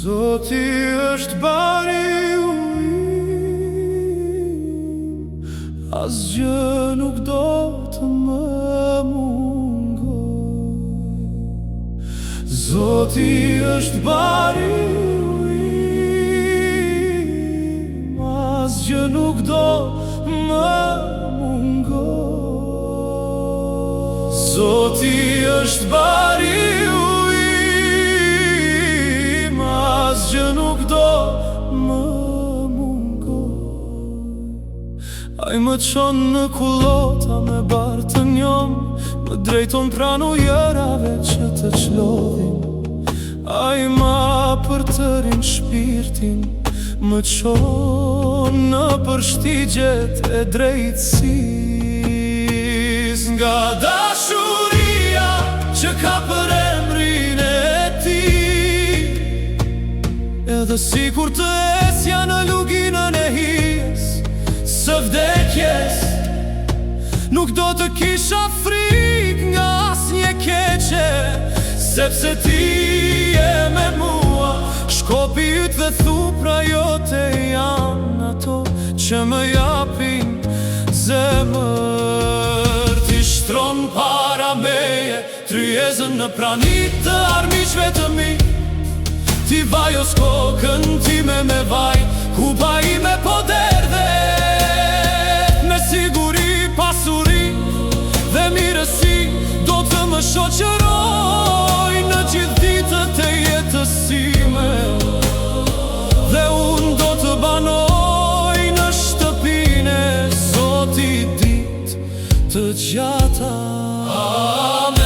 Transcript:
Zoti është bariu im, asgjë nuk do të më mungoj. Zoti është bariu im, asgjë nuk do më mungoj. Zoti është bariu im, asgjë nuk do më mungoj. Ai më çon në kullota me barë të njom, më drejton pranë ujërave që të çlodhin. Ai ma përtërin shpirtin, më çon në përshtigjet e drejtësis. Nga dashuria që ka për emrin e tij, edhe sikur të esja në luginën e hijes së vdekjes, nuk do të kisha frikë nga asnjë keqe, sepse ti je me mua. Shkopi yt dhe thupra jote janë ato që më japin zemër. Ti shtron para meje tryezën në pranit të armiqve të mi. Ti vajos kokën time me vaj, kupa ime po derdhe. Me siguri, pasuri dhe mirësi do të më shoqëroj në gjithë ditët e jetësime. Dhe unë do të banoj në shtëpinë e Zotit ditë të gjata. Amen.